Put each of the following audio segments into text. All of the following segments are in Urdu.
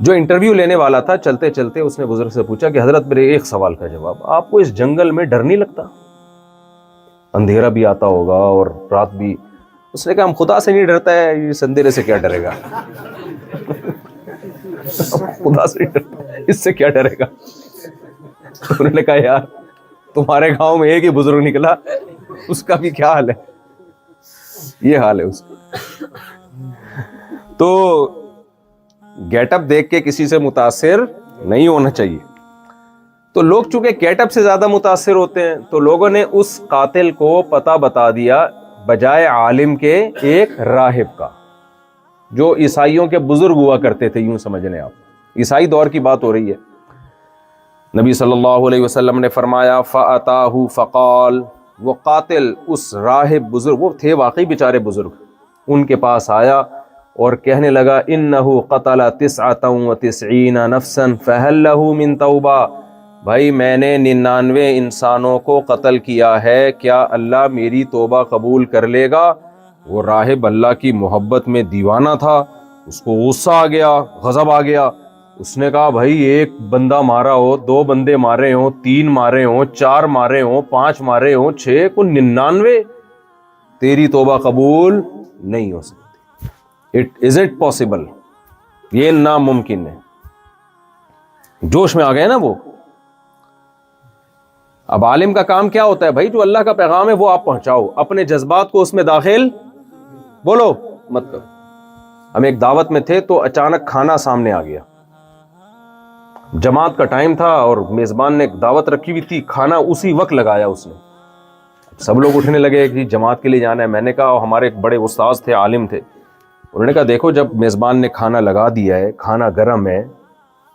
جو انٹرویو لینے والا تھا چلتے چلتے اس نے بزرگ سے پوچھا کہ حضرت میرے ایک سوال کا جواب، آپ کو اس جنگل میں ڈر نہیں لگتا؟ اندھیرا بھی آتا ہوگا اور رات بھی۔ اس نے کہا ہم خدا سے نہیں ڈرتا ہے، اس اندھیرے سے کیا ڈرے گا؟ خدا سے نہیں ڈرتا، اس سے کیا ڈرے گا؟ انہوں نے کہا یار تمہارے گاؤں میں ایک ہی بزرگ نکلا، اس کا بھی کیا حال ہے؟ یہ حال ہے اس کا۔ تو گیٹ اپ دیکھ کے کسی سے متاثر نہیں ہونا چاہیے۔ تو لوگ چونکہ گیٹ اپ سے زیادہ متاثر ہوتے ہیں، تو لوگوں نے اس قاتل کو پتہ بتا دیا بجائے عالم کے ایک راہب کا، جو عیسائیوں کے بزرگ ہوا کرتے تھے، یوں سمجھ لیں آپ، عیسائی دور کی بات ہو رہی ہے۔ نبی صلی اللہ علیہ وسلم نے فرمایا فَأَتَاهُ فَقَالَ، وہ قاتل اس راہب بزرگ، وہ تھے واقعی بیچارے بزرگ، ان کے پاس آیا اور کہنے لگا انہو قتل 99 نفسا فہل لہ من توبہ، بھائی میں نے 99 انسانوں کو قتل کیا ہے، کیا اللہ میری توبہ قبول کر لے گا؟ وہ راہب اللہ کی محبت میں دیوانہ تھا، اس کو غصہ آ گیا، غضب آ گیا۔ اس نے کہا بھائی ایک بندہ مارا ہو، 2 بندے مارے ہوں، 3 مارے ہوں، 4 مارے ہوں، 5 مارے ہوں، 6 کو 99، تیری توبہ قبول نہیں ہو سکتی۔ Is it possible؟ یہ ناممکن ہے۔ جوش میں آ گئے نا وہ۔ اب عالم کا کام کیا ہوتا ہے بھائی؟ جو اللہ کا پیغام ہے وہ آپ پہنچاؤ، اپنے جذبات کو اس میں داخل بولو مت کرو۔ ہم ایک دعوت میں تھے تو اچانک کھانا سامنے آ گیا، جماعت کا ٹائم تھا اور میزبان نے ایک دعوت رکھی ہوئی تھی، کھانا اسی وقت لگایا اس نے۔ سب لوگ اٹھنے لگے کہ جماعت کے لیے جانا ہے۔ میں نے کہا، ہمارے ایک بڑے استاذ تھے، عالم تھے، انہوں نے کہا دیکھو جب میزبان نے کھانا لگا دیا ہے، کھانا گرم ہے،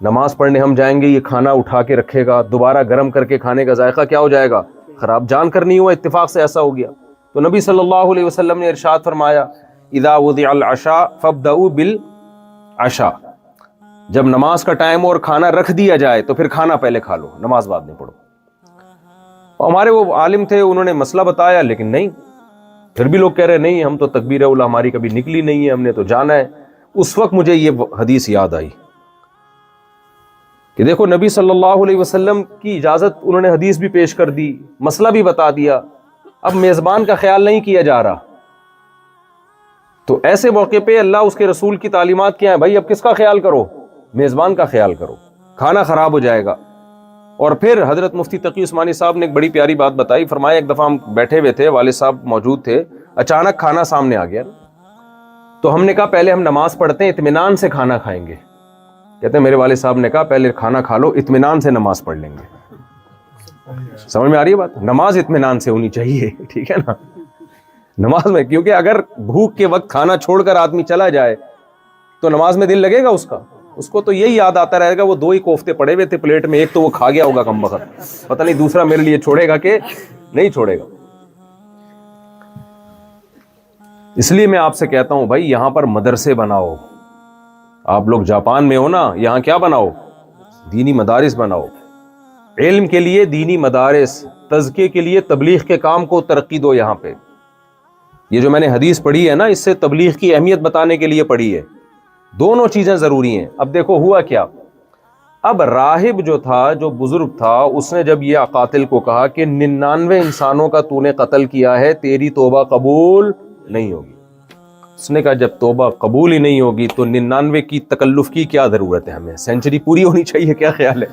نماز پڑھنے ہم جائیں گے، یہ کھانا اٹھا کے رکھے گا، دوبارہ گرم کر کے کھانے کا ذائقہ کیا ہو جائے گا؟ خراب۔ جان کر نہیں ہوا، اتفاق سے ایسا ہو گیا۔ تو نبی صلی اللہ علیہ وسلم نے ارشاد فرمایا اذا وضع العشاء فابدؤوا بالعشاء، جب نماز کا ٹائم اور کھانا رکھ دیا جائے تو پھر کھانا پہلے کھا لو، نماز بعد میں پڑھو۔ ہمارے وہ عالم تھے، انہوں نے مسئلہ بتایا، لیکن نہیں، پھر بھی لوگ کہہ رہے نہیں ہم تو تکبیر اولیٰ ہماری کبھی نکلی نہیں ہے، ہم نے تو جانا ہے۔ اس وقت مجھے یہ حدیث یاد آئی کہ دیکھو نبی صلی اللہ علیہ وسلم کی اجازت، انہوں نے حدیث بھی پیش کر دی، مسئلہ بھی بتا دیا، اب میزبان کا خیال نہیں کیا جا رہا۔ تو ایسے موقع پہ اللہ اس کے رسول کی تعلیمات کیا ہیں بھائی؟ اب کس کا خیال کرو؟ میزبان کا خیال کرو، کھانا خراب ہو جائے گا۔ اور پھر حضرت مفتی تقی عثمانی صاحب نے ایک بڑی پیاری بات بتائی، فرمایا ایک دفعہ ہم بیٹھے ہوئے تھے، والد صاحب موجود تھے، اچانک کھانا سامنے آ گیا، تو ہم نے کہا پہلے ہم نماز پڑھتے ہیں، اطمینان سے کھانا کھائیں گے۔ کہتے ہیں میرے والد صاحب نے کہا پہلے کھانا کھا لو، اطمینان سے نماز پڑھ لیں گے۔ سمجھ میں آ رہی ہے بات؟ نماز اطمینان سے ہونی چاہیے، ٹھیک ہے نا؟ نماز میں، کیونکہ اگر بھوک کے وقت کھانا چھوڑ کر آدمی چلا جائے تو نماز میں دل لگے گا اس کو تو یہی یاد آتا رہے گا وہ 2 ہی کوفتے پڑے ہوئے تھے پلیٹ میں، ایک تو وہ کھا گیا ہوگا کم وقت، پتہ نہیں دوسرا میرے لیے چھوڑے گا کہ نہیں چھوڑے گا۔ اس لیے میں آپ سے کہتا ہوں بھائی یہاں پر مدرسے بناؤ۔ آپ لوگ جاپان میں ہو نا، یہاں کیا بناؤ؟ دینی مدارس بناؤ، علم کے لیے دینی مدارس، تزکیے کے لیے تبلیغ کے کام کو ترقی دو۔ یہاں پہ یہ جو میں نے حدیث پڑھی ہے نا، اس سے تبلیغ کی اہمیت بتانے کے لیے پڑھی ہے، دونوں چیزیں ضروری ہیں۔ اب دیکھو ہوا کیا، اب راہب جو تھا، جو بزرگ تھا، اس نے جب یہ قاتل کو کہا کہ 99 انسانوں کا تو نے قتل کیا ہے، تیری توبہ قبول نہیں ہوگی۔ اس نے کہا جب توبہ قبول ہی نہیں ہوگی تو 99 کی تکلف کی کیا ضرورت ہے؟ ہمیں سینچری پوری ہونی چاہیے، کیا خیال ہے؟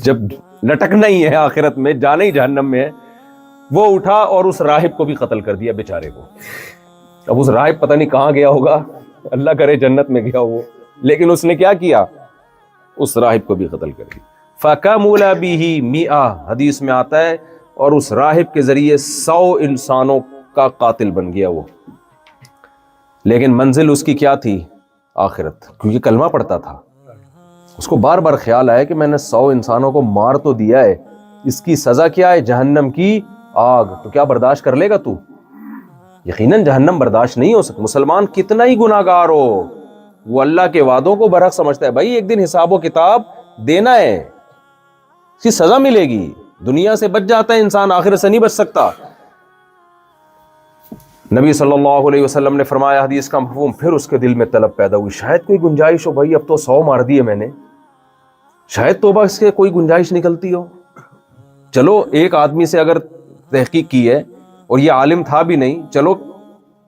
جب لٹکنا ہی ہے آخرت میں، جانا ہی جہنم میں ہے۔ وہ اٹھا اور اس راہب کو بھی قتل کر دیا بیچارے کو۔ اب اس راہب پتہ نہیں کہاں گیا ہوگا، اللہ کرے جنت میں گیا ہو، لیکن اس نے کیا کیا؟ اس راہب کو بھی قتل کر دیا۔ فَكَمُلَ بِهِ 100، حدیث میں آتا ہے، اور اس راہب کے ذریعے 100 انسانوں کا قاتل بن گیا وہ۔ لیکن منزل اس کی کیا تھی؟ آخرت، کیونکہ کلمہ پڑھتا تھا۔ اس کو بار بار خیال آیا کہ میں نے 100 انسانوں کو مار تو دیا ہے، اس کی سزا کیا ہے؟ جہنم کی آگ۔ تو کیا برداشت کر لے گا تو؟ یقیناً جہنم برداشت نہیں ہو سکتا۔ مسلمان کتنا ہی گناہ گار ہو، وہ اللہ کے وعدوں کو برحق سمجھتا ہے، بھائی ایک دن حساب و کتاب دینا ہے، اس کی سزا ملے گی۔ دنیا سے بچ جاتا ہے انسان، آخرت سے نہیں بچ سکتا۔ نبی صلی اللہ علیہ وسلم نے فرمایا حدیث کا مفہوم، پھر اس کے دل میں طلب پیدا ہوئی، شاید کوئی گنجائش ہو، بھائی اب تو 100 مار دیے میں نے، شاید توبہ اس کے کوئی گنجائش نکلتی ہو۔ چلو ایک آدمی سے اگر تحقیق کی ہے اور یہ عالم تھا بھی نہیں، چلو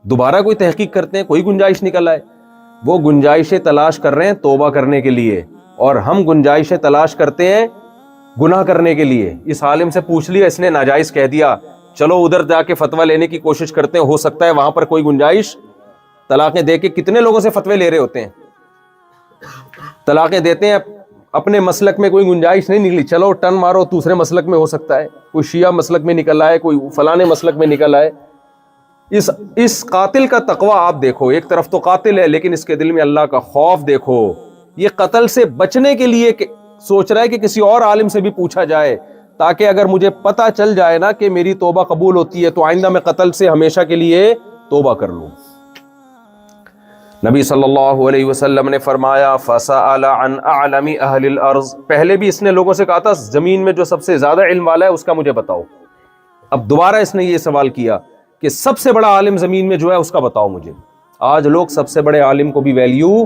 دوبارہ کوئی تحقیق کرتے ہیں، کوئی گنجائش نکل آئے۔ وہ گنجائشیں تلاش کر رہے ہیں توبہ کرنے کے لیے، اور ہم گنجائشیں تلاش کرتے ہیں گناہ کرنے کے لیے۔ اس عالم سے پوچھ لیا، اس نے ناجائز کہہ دیا، چلو ادھر جا کے فتویٰ لینے کی کوشش کرتے ہیں، ہو سکتا ہے وہاں پر کوئی گنجائش۔ طلاقیں دے کے کتنے لوگوں سے فتوے لے رہے ہوتے ہیں، طلاقیں دیتے ہیں، اپنے مسلک میں کوئی گنجائش نہیں نکلی، چلو ٹن مارو دوسرے مسلک میں، ہو سکتا ہے کوئی شیعہ مسلک میں نکل آئے، کوئی فلانے مسلک میں نکل آئے۔ اس قاتل کا تقوی آپ دیکھو، ایک طرف تو قاتل ہے لیکن اس کے دل میں اللہ کا خوف دیکھو، یہ قتل سے بچنے کے لیے سوچ رہا ہے کہ کسی اور عالم سے بھی پوچھا جائے، تاکہ اگر مجھے پتہ چل جائے نا کہ میری توبہ قبول ہوتی ہے تو آئندہ میں قتل سے ہمیشہ کے لیے توبہ کر لوں۔ نبی صلی اللہ علیہ وسلم نے فرمایا فَسَأَلَ عَنْ أَعْلَمِ أَهْلِ الْأَرْضِ، پہلے بھی اس نے لوگوں سے کہا تھا زمین میں جو سب سے زیادہ علم والا ہے اس کا مجھے بتاؤ، اب دوبارہ اس نے یہ سوال کیا کہ سب سے بڑا عالم زمین میں جو ہے اس کا بتاؤ مجھے۔ آج لوگ سب سے بڑے عالم کو بھی ویلیو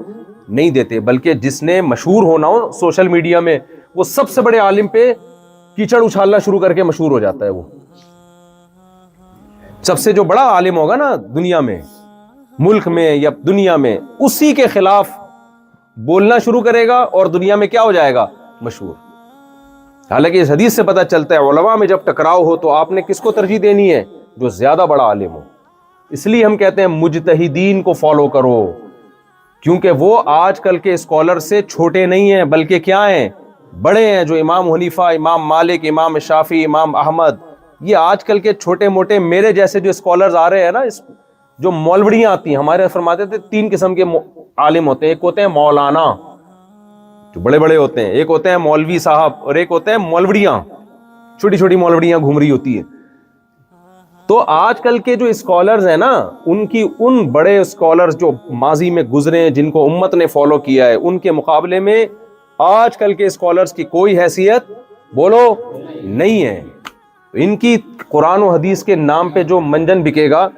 نہیں دیتے، بلکہ جس نے مشہور ہونا ہو سوشل میڈیا میں، وہ سب سے بڑے عالم پہ کیچڑ اچھالنا شروع کر کے مشہور ہو جاتا ہے۔ وہ سب سے جو بڑا عالم ہوگا نا دنیا میں، ملک میں یا دنیا میں، اسی کے خلاف بولنا شروع کرے گا اور دنیا میں کیا ہو جائے گا؟ مشہور۔ حالانکہ اس حدیث سے پتہ چلتا ہے علماء میں جب ٹکراؤ ہو تو آپ نے کس کو ترجیح دینی ہے؟ جو زیادہ بڑا عالم ہو۔ اس لیے ہم کہتے ہیں مجتہدین کو فالو کرو، کیونکہ وہ آج کل کے اسکالر سے چھوٹے نہیں ہیں بلکہ کیا ہیں؟ بڑے ہیں۔ جو امام حنیفہ، امام مالک، امام شافعی، امام احمد، یہ آج کل کے چھوٹے موٹے میرے جیسے جو اسکالرز آ رہے ہیں نا، جو مولویاں آتی ہیں، ہمارے فرماتے تھے 3 قسم کے عالم ہوتے ہیں، ایک ہوتے ہیں مولانا جو بڑے بڑے ہوتے ہیں، ایک ہوتے ہیں مولوی صاحب، اور ایک ہوتے ہیں مولوڑیاں، چھوٹی چھوٹی مولوڑیاں گھوم رہی ہوتی ہیں۔ تو آج کل کے جو اسکالرز ہیں نا، ان بڑے اسکالرز جو ماضی میں گزرے ہیں، جن کو امت نے فالو کیا ہے، ان کے مقابلے میں آج کل کے اسکالرز کی کوئی حیثیت بولو نہیں ہے۔ ان کی قرآن و حدیث کے نام پہ جو منجن بکے گا،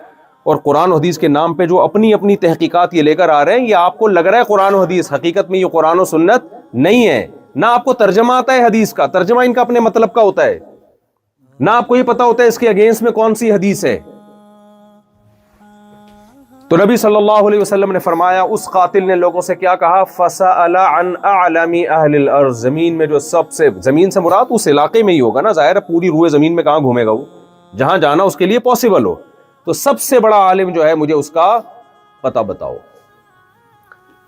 اور قرآن و حدیث کے نام پہ جو اپنی اپنی تحقیقات یہ لے کر آ رہے ہیں، یہ آپ کو لگ رہا ہے قرآن و حدیث، حقیقت میں یہ قرآن و سنت نہیں ہے۔ نہ آپ کو ترجمہ آتا ہے حدیث کا، ترجمہ ان کا اپنے مطلب کا ہوتا ہے، نہ آپ کو یہ پتا ہوتا ہے اس کے اگینسٹ میں کون سی حدیث ہے۔ تو نبی صلی اللہ علیہ وسلم نے فرمایا، اس قاتل نے لوگوں سے کیا کہا؟ فَسَأَلَ عَنْ أَعْلَمِ أَهْلِ الْأَرْضِ، زمین میں جو سب سے، زمین سے مراد اس علاقے میں ہی ہوگا نا، ظاہر ہے پوری روئے زمین میں کہاں گھومے گا وہ، جہاں جانا اس کے لیے پاسبل ہو۔ تو سب سے بڑا عالم جو ہے مجھے اس کا پتہ بتاؤ۔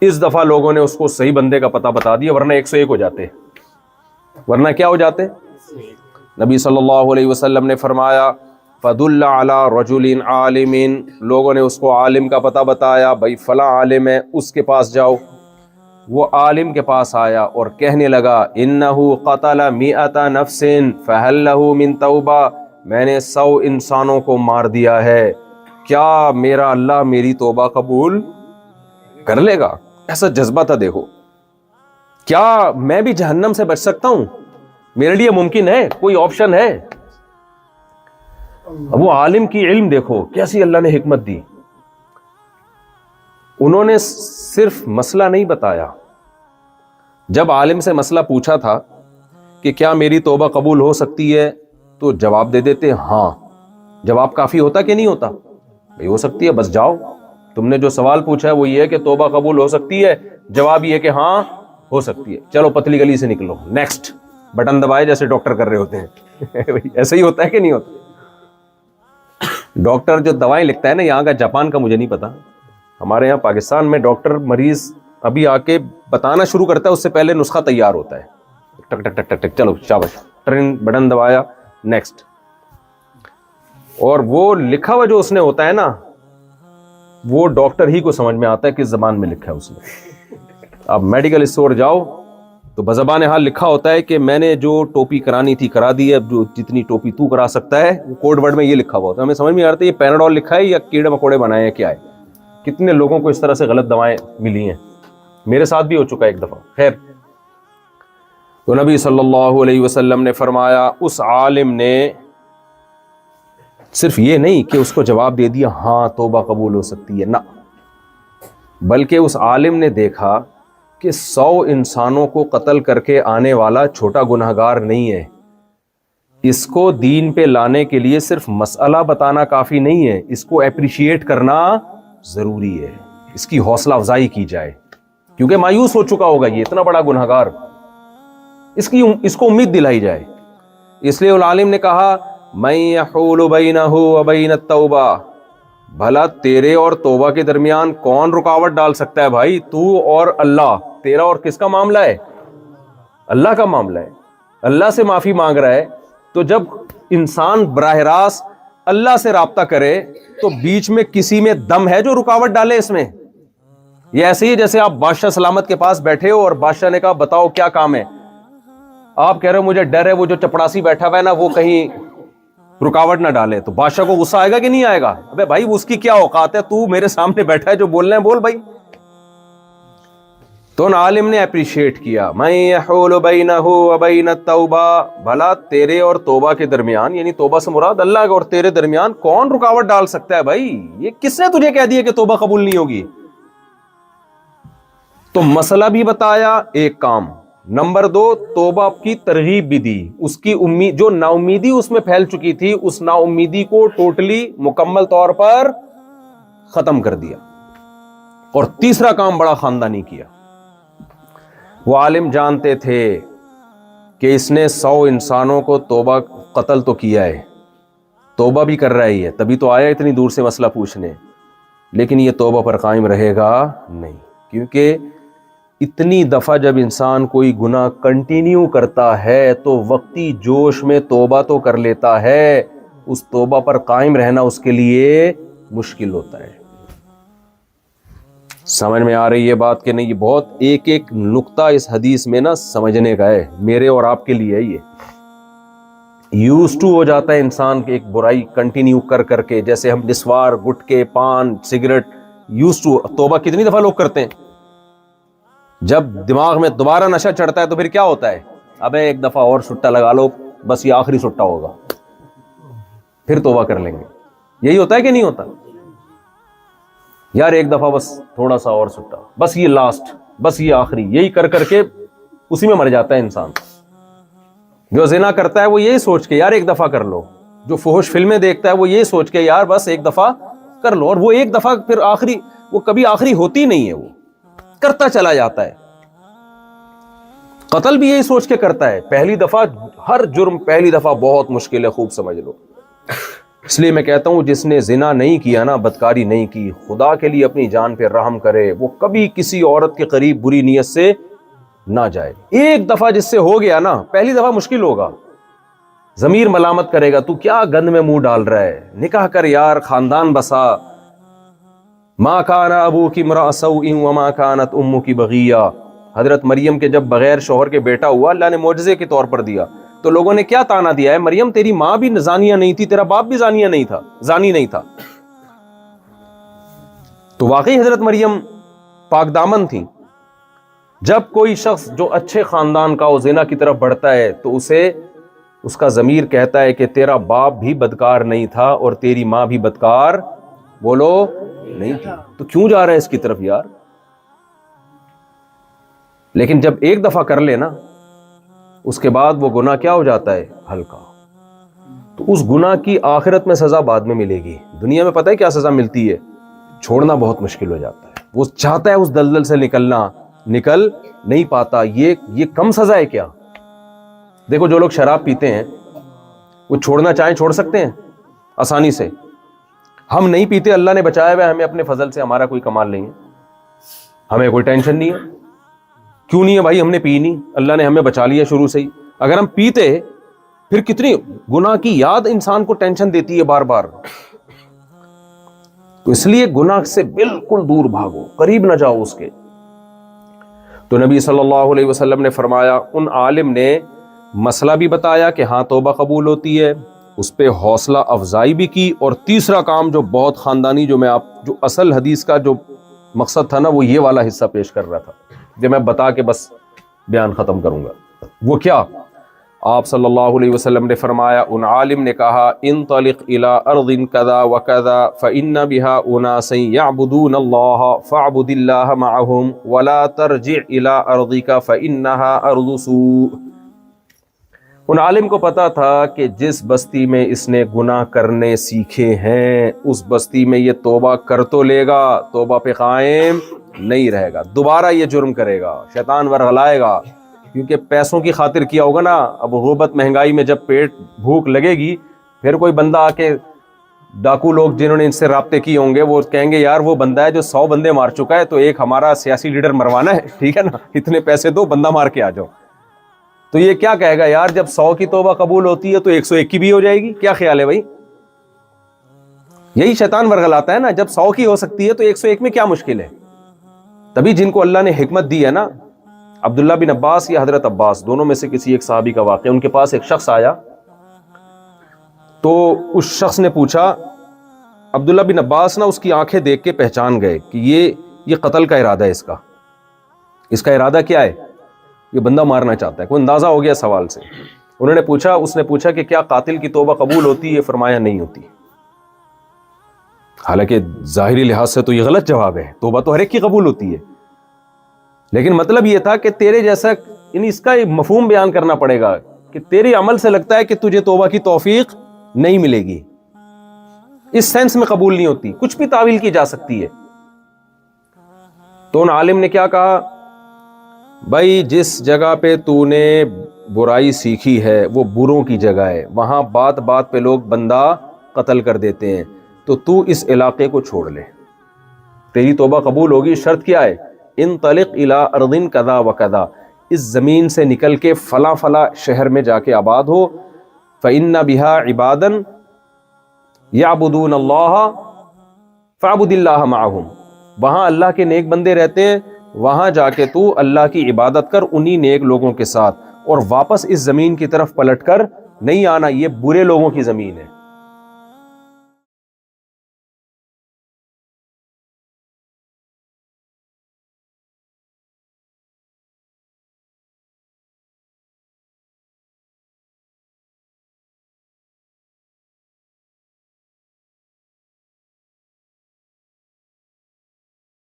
اس دفعہ لوگوں نے اس کو صحیح بندے کا پتہ بتا دیا، ورنہ 101 ہو جاتے، ورنہ کیا ہو جاتے؟ نبی صلی اللہ علیہ وسلم نے فرمایا فَدُلَّ عَلَى رَجُلٍ عَالِمٍ، لوگوں نے اس کو عالم کا پتہ بتایا، بھائی فلاں عالم ہے، اس کے پاس جاؤ۔ وہ عالم کے پاس آیا اور کہنے لگا إِنَّهُ قَتَلَ 100 نَفْسٍ فَهَلْ لَهُ مِن تَوْبَةٍ، میں نے 100 انسانوں کو مار دیا ہے، کیا میرا اللہ میری توبہ قبول کر لے گا؟ ایسا جذبہ تھا، دیکھو، کیا میں بھی جہنم سے بچ سکتا ہوں؟ میرے لیے ممکن ہے، کوئی آپشن ہے؟ وہ عالم کی علم دیکھو کیسی اللہ نے حکمت دی۔ انہوں نے صرف مسئلہ نہیں بتایا، جب عالم سے مسئلہ پوچھا تھا کہ کیا میری توبہ قبول ہو سکتی ہے، تو جواب دے دیتے ہاں۔ جواب کافی ہوتا کہ نہیں ہوتا؟ بھائی ہو سکتی ہے، بس جاؤ، تم نے جو سوال پوچھا ہے وہ یہ ہے کہ توبہ قبول ہو سکتی ہے، جواب یہ کہ ہاں ہو سکتی ہے، چلو پتلی گلی سے نکلو، نیکسٹ بٹن دبائے جیسے ڈاکٹر کر رہے ہوتے ہیں۔ ایسا ہی ہوتا ہے کہ نہیں ہوتا؟ ڈاکٹر جو دوائیں لکھتا ہے نا، یہاں کا جاپان کا مجھے نہیں پتا، ہمارے یہاں پاکستان میں ڈاکٹر مریض ابھی آ کے بتانا شروع کرتا ہے، اس سے پہلے نسخہ تیار ہوتا ہے، ٹک ٹک ٹک ٹک ٹک، چلو شاباش، ٹرین بٹن دبایا، نیکسٹ۔ اور وہ لکھا ہوا جو اس نے ہوتا ہے نا، وہ ڈاکٹر ہی کو سمجھ میں آتا ہے کس زبان میں لکھا ہے اس نے۔ اب میڈیکل اسٹور جاؤ تو بزبان حال لکھا ہوتا ہے کہ میں نے جو ٹوپی کرانی تھی کرا دی ہے، اب جو جتنی ٹوپی تو کرا سکتا ہے، وہ کوڈ ورڈ میں یہ لکھا ہوا ہوتا ہے، ہمیں سمجھ میں آتا ہے یہ پیناڈول لکھا ہے یا کیڑے مکوڑے بنائے ہیں، کیا ہے۔ کتنے لوگوں کو اس طرح سے غلط دوائیں ملی ہیں، میرے ساتھ بھی ہو چکا ہے ایک دفعہ۔ خیر، تو نبی صلی اللہ علیہ وسلم نے فرمایا، اس عالم نے صرف یہ نہیں کہ اس کو جواب دے دیا ہاں توبہ قبول ہو سکتی ہے، نہ، بلکہ اس عالم نے دیکھا کہ 100 انسانوں کو قتل کر کے آنے والا چھوٹا گنہگار نہیں ہے، اس کو دین پہ لانے کے لیے صرف مسئلہ بتانا کافی نہیں ہے، اس کو اپریشیٹ کرنا ضروری ہے، اس کی حوصلہ افزائی کی جائے، کیونکہ مایوس ہو چکا ہوگا یہ اتنا بڑا گنہگار، اس کو امید دلائی جائے۔ اس لیے العالم نے کہا من یحول بینہ وبین التوبہ، بھلا تیرے اور توبہ کے درمیان کون رکاوٹ ڈال سکتا ہے بھائی؟ تو اور اللہ، تیرا اور کس کا معاملہ ہے؟ اللہ کا معاملہ ہے، اللہ سے معافی مانگ رہا ہے۔ تو جب انسان براہ راست اللہ سے رابطہ کرے تو بیچ میں کسی میں دم ہے جو رکاوٹ ڈالے اس میں؟ یہ ایسے ہی جیسے آپ بادشاہ سلامت کے پاس بیٹھے ہو اور بادشاہ نے کہا بتاؤ کیا کام ہے، آپ کہہ رہے ہو مجھے ڈر ہے وہ جو چپڑاسی بیٹھا ہوا ہے نا وہ کہیں رکاوٹ نہ ڈالے، تو بادشاہ کو غصہ آئے گا کہ نہیں آئے گا؟ ابے بھائی اس کی کیا اوقات ہے، تو میرے سامنے بیٹھا ہے، جو بولنا ہے بول بھائی۔ تو ان عالم نے اپریشیٹ کیا من یحول بینہ وبین التوبہ، بھلا تیرے اور توبہ کے درمیان، یعنی توبہ سے مراد اللہ اور تیرے درمیان کون رکاوٹ ڈال سکتا ہے بھائی؟ یہ کس نے تجھے کہہ دیا کہ توبہ قبول نہیں ہوگی؟ تو مسئلہ بھی بتایا، ایک کام، نمبر 2 توبہ کی ترغیب بھی دی، اس کی امید، جو نا امیدی اس میں پھیل چکی تھی اس نا امیدی کو ٹوٹلی مکمل طور پر ختم کر دیا۔ اور تیسرا کام بڑا خاندانی کیا، وہ عالم جانتے تھے کہ اس نے 100 انسانوں کو توبہ قتل تو کیا ہے، توبہ بھی کر رہی ہے، تبھی تو آیا اتنی دور سے مسئلہ پوچھنے، لیکن یہ توبہ پر قائم رہے گا نہیں، کیونکہ اتنی دفعہ جب انسان کوئی گناہ کنٹینیو کرتا ہے تو وقتی جوش میں توبہ تو کر لیتا ہے، اس توبہ پر قائم رہنا اس کے لیے مشکل ہوتا ہے۔ سمجھ میں آ رہی ہے بات کہ نہیں؟ یہ بہت ایک ایک نقطہ اس حدیث میں نا سمجھنے کا ہے، میرے اور آپ کے لیے ہے۔ یہ یوز ٹو ہو جاتا ہے انسان کے ایک برائی کنٹینیو کر کر کے، جیسے ہم نسوار، گٹکے، پان، سگریٹ، یوز ٹو۔ توبہ کتنی دفعہ لوگ کرتے ہیں، جب دماغ میں دوبارہ نشہ چڑھتا ہے تو پھر کیا ہوتا ہے؟ ابے ایک دفعہ اور سٹا لگا لو، بس یہ آخری سٹا ہوگا، پھر توبہ کر لیں گے۔ یہی ہوتا ہے کہ نہیں ہوتا؟ یار ایک دفعہ بس تھوڑا سا اور سٹا، بس یہ لاسٹ، بس یہ آخری، یہی کر کر کے اسی میں مر جاتا ہے انسان۔ جو زنا کرتا ہے وہ یہی سوچ کے یار ایک دفعہ کر لو، جو فحش فلمیں دیکھتا ہے وہ یہی سوچ کے یار بس ایک دفعہ کر لو، اور وہ ایک دفعہ پھر آخری، وہ کبھی آخری ہوتی نہیں ہے، وہ کرتا چلا جاتا ہے۔ قتل بھی یہی سوچ کے کرتا ہے، پہلی دفعہ، ہر جرم پہلی دفعہ بہت مشکل ہے، خوب سمجھ لو۔ اس لیے میں کہتا ہوں جس نے زنا نہیں کیا نا، بدکاری نہیں کی، خدا کے لیے اپنی جان پہ رحم کرے، وہ کبھی کسی عورت کے قریب بری نیت سے نہ جائے۔ ایک دفعہ جس سے ہو گیا نا، پہلی دفعہ مشکل ہوگا، ضمیر ملامت کرے گا، تو کیا گند میں منہ ڈال رہا ہے، نکاح کر یار، خاندان بسا۔ ما کان ابوک امرأ سوء وما کانت امک بغیہ، حضرت مریم کے جب بغیر شوہر کے بیٹا ہوا، اللہ نے معجزے کے طور پر دیا، تو لوگوں نے کیا تانا دیا ہے، مریم تیری ماں بھی زانیہ نہیں تھی، تیرا باپ بھی زانیہ نہیں تھا، زانی نہیں تھا۔ تو واقعی حضرت مریم پاک دامن تھی۔ جب کوئی شخص جو اچھے خاندان کا زنا کی طرف بڑھتا ہے تو اسے اس کا ضمیر کہتا ہے کہ تیرا باپ بھی بدکار نہیں تھا اور تیری ماں بھی بدکار بولو نہیں تھی، تو کیوں جا رہا ہے اس کی طرف یار؟ لیکن جب ایک دفعہ کر لے نا، اس کے بعد وہ گناہ کیا ہو جاتا ہے؟ ہلکا۔ تو اس گناہ کی آخرت میں سزا بعد میں ملے گی، دنیا میں پتہ ہے کیا سزا ملتی ہے؟ چھوڑنا بہت مشکل ہو جاتا ہے، وہ چاہتا ہے اس دلدل سے نکلنا، نکل نہیں پاتا۔ یہ کم سزا ہے کیا؟ دیکھو جو لوگ شراب پیتے ہیں وہ چھوڑنا چاہیں چھوڑ سکتے ہیں آسانی سے، ہم نہیں پیتے، اللہ نے بچایا ہوا ہے ہمیں اپنے فضل سے، ہمارا کوئی کمال نہیں ہے، ہمیں کوئی ٹینشن نہیں ہے۔ کیوں نہیں ہے بھائی؟ ہم نے پی نہیں، اللہ نے ہمیں بچا لیا شروع سے ہی۔ اگر ہم پیتے پھر کتنی گناہ کی یاد انسان کو ٹینشن دیتی ہے بار بار۔ تو اس لیے گناہ سے بالکل دور بھاگو، قریب نہ جاؤ اس کے۔ تو نبی صلی اللہ علیہ وسلم نے فرمایا، ان عالم نے مسئلہ بھی بتایا کہ ہاں توبہ قبول ہوتی ہے، اس پہ حوصلہ افزائی بھی کی، اور تیسرا کام جو بہت خاندانی، جو اصل حدیث کا جو مقصد تھا نا، وہ یہ والا حصہ پیش کر رہا تھا جو میں بتا کے بس بیان ختم کروں گا۔ وہ کیا؟ آپ صلی اللہ علیہ وسلم نے فرمایا، ان عالم نے کہا، انطلق الی ارض کذا وکذا فإن بها اناسا یعبدون اللہ فاعبد اللہ معهم ولا ترجع الی ارضک فإنها ارض سوء۔ ان عالم کو پتا تھا کہ جس بستی میں اس نے گناہ کرنے سیکھے ہیں اس بستی میں یہ توبہ کر تو لے گا، توبہ پہ قائم نہیں رہے گا، دوبارہ یہ جرم کرے گا، شیطان ورغلائے گا، کیونکہ پیسوں کی خاطر کیا ہوگا نا۔ اب غربت مہنگائی میں جب پیٹ بھوک لگے گی، پھر کوئی بندہ آ کے، ڈاکو لوگ جنہوں نے ان سے رابطے کیے ہوں گے وہ کہیں گے یار وہ بندہ ہے جو 100 بندے مار چکا ہے، تو ایک ہمارا سیاسی لیڈر مروانا ہے، ٹھیک ہے نا، اتنے پیسے دو، بندہ مار کے آ جاؤ۔ تو یہ کیا کہے گا، یار جب 100 کی توبہ قبول ہوتی ہے تو 101 کی بھی ہو جائے گی، کیا خیال ہے بھائی؟ یہی شیطان ورغلاتا ہے نا، جب 100 کی ہو سکتی ہے تو 101 میں کیا مشکل ہے؟ تبھی جن کو اللہ نے حکمت دی ہے نا، عبداللہ بن عباس یا حضرت عباس، دونوں میں سے کسی ایک صحابی کا واقعہ، ان کے پاس ایک شخص آیا تو اس شخص نے پوچھا، عبداللہ بن عباس نا اس کی آنکھیں دیکھ کے پہچان گئے کہ یہ قتل کا ارادہ ہے، اس کا ارادہ کیا ہے، یہ بندہ مارنا چاہتا ہے، کوئی اندازہ ہو گیا سوال سے۔ انہوں نے پوچھا، اس نے پوچھا کہ کیا قاتل کی توبہ قبول ہوتی ہے؟ فرمایا نہیں ہوتی۔ حالانکہ ظاہری لحاظ سے تو یہ غلط جواب ہے، توبہ تو ہر ایک کی قبول ہوتی ہے، لیکن مطلب یہ تھا کہ تیرے جیسا، یعنی اس کا ایک مفہوم بیان کرنا پڑے گا کہ تیرے عمل سے لگتا ہے کہ تجھے توبہ کی توفیق نہیں ملے گی، اس سینس میں قبول نہیں ہوتی، کچھ بھی تعویل کی جا سکتی ہے۔ تو ان عالم نے کیا کہا، بھائی جس جگہ پہ تو نے برائی سیکھی ہے وہ بروں کی جگہ ہے، وہاں بات بات پہ لوگ بندہ قتل کر دیتے ہیں، تو اس علاقے کو چھوڑ لے، تیری توبہ قبول ہوگی۔ شرط کیا ہے، انطلق الی ارض کذا وکذا، اس زمین سے نکل کے فلاں فلاں شہر میں جا کے آباد ہو، فإن بها عبادا یعبدون اللہ فاعبد اللہ معہم، وہاں اللہ کے نیک بندے رہتے ہیں، وہاں جا کے تو اللہ کی عبادت کر انہی نیک لوگوں کے ساتھ، اور واپس اس زمین کی طرف پلٹ کر نہیں آنا، یہ برے لوگوں کی زمین ہے۔